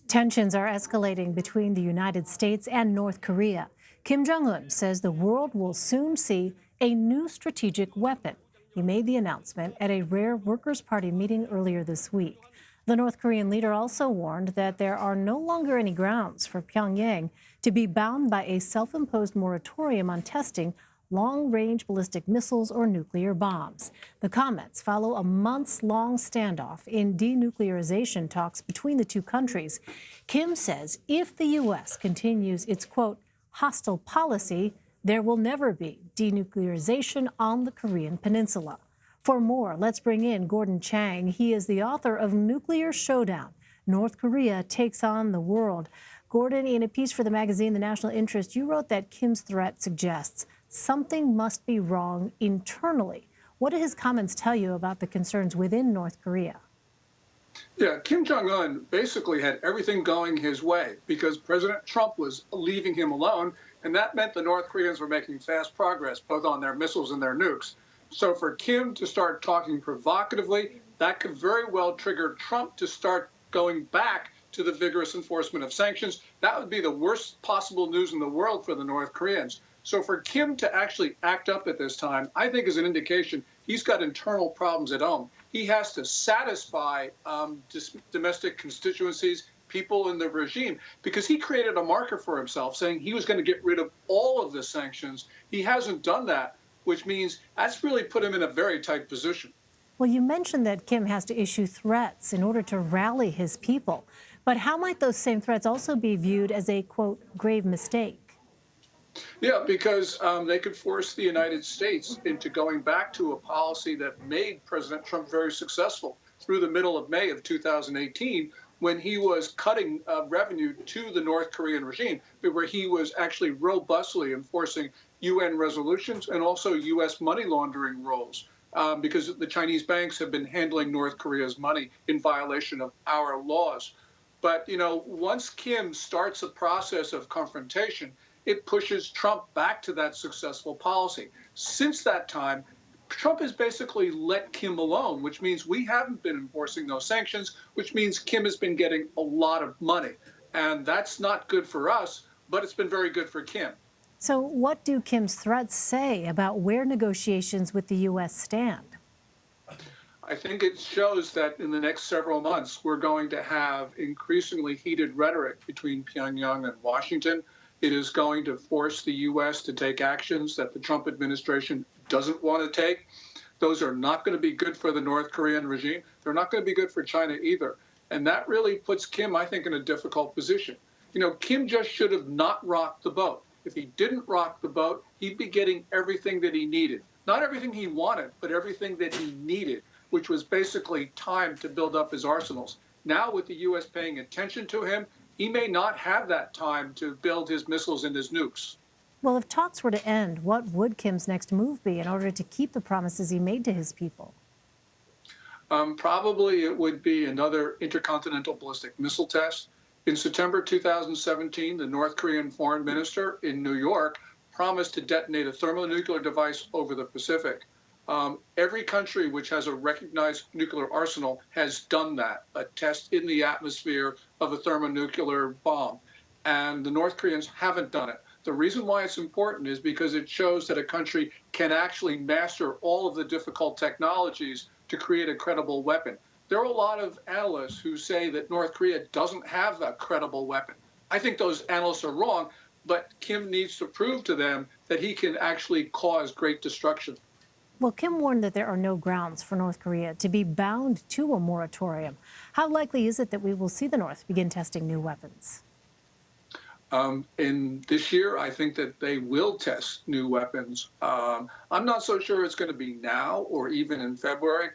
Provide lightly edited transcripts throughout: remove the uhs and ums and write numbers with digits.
Tensions are escalating between the United States and North Korea. Kim Jong Un says the world will soon see a new strategic weapon. He made the announcement at a rare Workers' Party meeting earlier this week. The North Korean leader also warned that there are no longer any grounds for Pyongyang to be bound by a self-imposed moratorium on testing long-range ballistic missiles or nuclear bombs. The comments follow a months-long standoff in denuclearization talks between the two countries. Kim says if the U.S. continues its, quote, hostile policy, there will never be denuclearization on the Korean peninsula. For more, let's bring in Gordon Chang. He is the author of Nuclear Showdown: North Korea Takes on the World. Gordon, in a piece for the magazine The National Interest, you wrote that Kim's threat suggests something must be wrong internally. What do his comments tell you about the concerns within North Korea? Yeah, Kim Jong Un basically had everything going his way because President Trump was leaving him alone, and that meant the North Koreans were making fast progress, both on their missiles and their nukes. So for Kim to start talking provocatively, that could very well trigger Trump to start going back to the vigorous enforcement of sanctions. That would be the worst possible news in the world for the North Koreans. So for Kim to actually act up at this time, I think is an indication he's got internal problems at home. He has to satisfy domestic constituencies, people in the regime, because he created a marker for himself saying he was going to get rid of all of the sanctions. He hasn't done that, which means that's really put him in a very tight position. Well, you mentioned that Kim has to issue threats in order to rally his people. But how might those same threats also be viewed as a, quote, grave mistake? Yeah, because they could force the United States into going back to a policy that made President Trump very successful through the middle of May of 2018, when he was cutting revenue to the North Korean regime, where he was actually robustly enforcing UN resolutions and also U.S. money laundering rules, because the Chinese banks have been handling North Korea's money in violation of our laws. But, you know, once Kim starts a process of confrontation, it pushes Trump back to that successful policy. Since that time, Trump has basically let Kim alone, which means we haven't been enforcing those sanctions, which means Kim has been getting a lot of money. And that's not good for us, but it's been very good for Kim. So what do Kim's threats say about where negotiations with the U.S. stand? I think it shows that in the next several months, we're going to have increasingly heated rhetoric between Pyongyang and Washington. It is going to force the U.S. to take actions that the Trump administration doesn't want to take. Those are not going to be good for the North Korean regime. They're not going to be good for China either. And that really puts Kim, I think, in a difficult position. You know, Kim just should have not rocked the boat. If he didn't rock the boat, he'd be getting everything that he needed. Not everything he wanted, but everything that he needed, which was basically time to build up his arsenals. Now, with the U.S. paying attention to him, he may not have that time to build his missiles and his nukes. Well, if talks were to end, what would Kim's next move be in order to keep the promises he made to his people? Probably it would be another intercontinental ballistic missile test. In September 2017, the North Korean foreign minister in New York promised to detonate a thermonuclear device over the Pacific. Every country which has a recognized nuclear arsenal has done that, a test in the atmosphere of a thermonuclear bomb. And the North Koreans haven't done it. The reason why it's important is because it shows that a country can actually master all of the difficult technologies to create a credible weapon. There are a lot of analysts who say that North Korea doesn't have a credible weapon. I think those analysts are wrong, but Kim needs to prove to them that he can actually cause great destruction. Well, Kim warned that there are no grounds for North Korea to be bound to a moratorium. How likely is it that we will see the North begin testing new weapons? In this year, I think that they will test new weapons. I'm not so sure it's going to be now or even in February,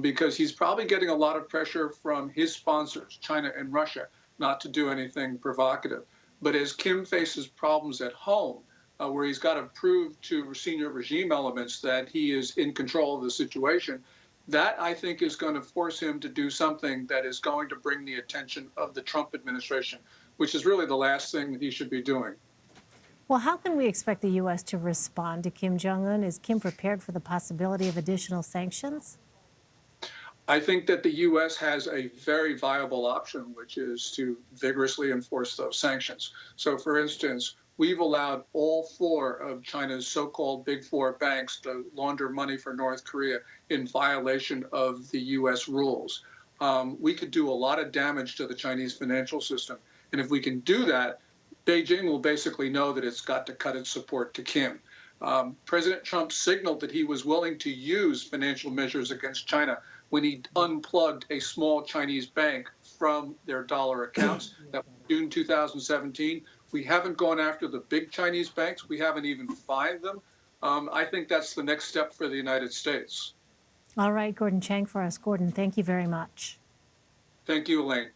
because he's probably getting a lot of pressure from his sponsors, China and Russia, not to do anything provocative. But as Kim faces problems at home, where he's got to prove to senior regime elements that he is in control of the situation, that I think is going to force him to do something that is going to bring the attention of the Trump administration, which is really the last thing that he should be doing. Well, how can we expect the U.S. to respond to Kim Jong Un? Is Kim prepared for the possibility of additional sanctions? I think that the U.S. has a very viable option, which is to vigorously enforce those sanctions. So, for instance, we've allowed all four of China's so-called Big Four banks to launder money for North Korea in violation of the U.S. rules. We could do a lot of damage to the Chinese financial system. And if we can do that, Beijing will basically know that it's got to cut its support to Kim. President Trump signaled that he was willing to use financial measures against China when he unplugged a small Chinese bank from their dollar accounts. That was June 2017. We haven't gone after the big Chinese banks. We haven't even fined them. I think that's the next step for the United States. All right, Gordon Chang for us. Gordon, thank you very much. Thank you, Elaine.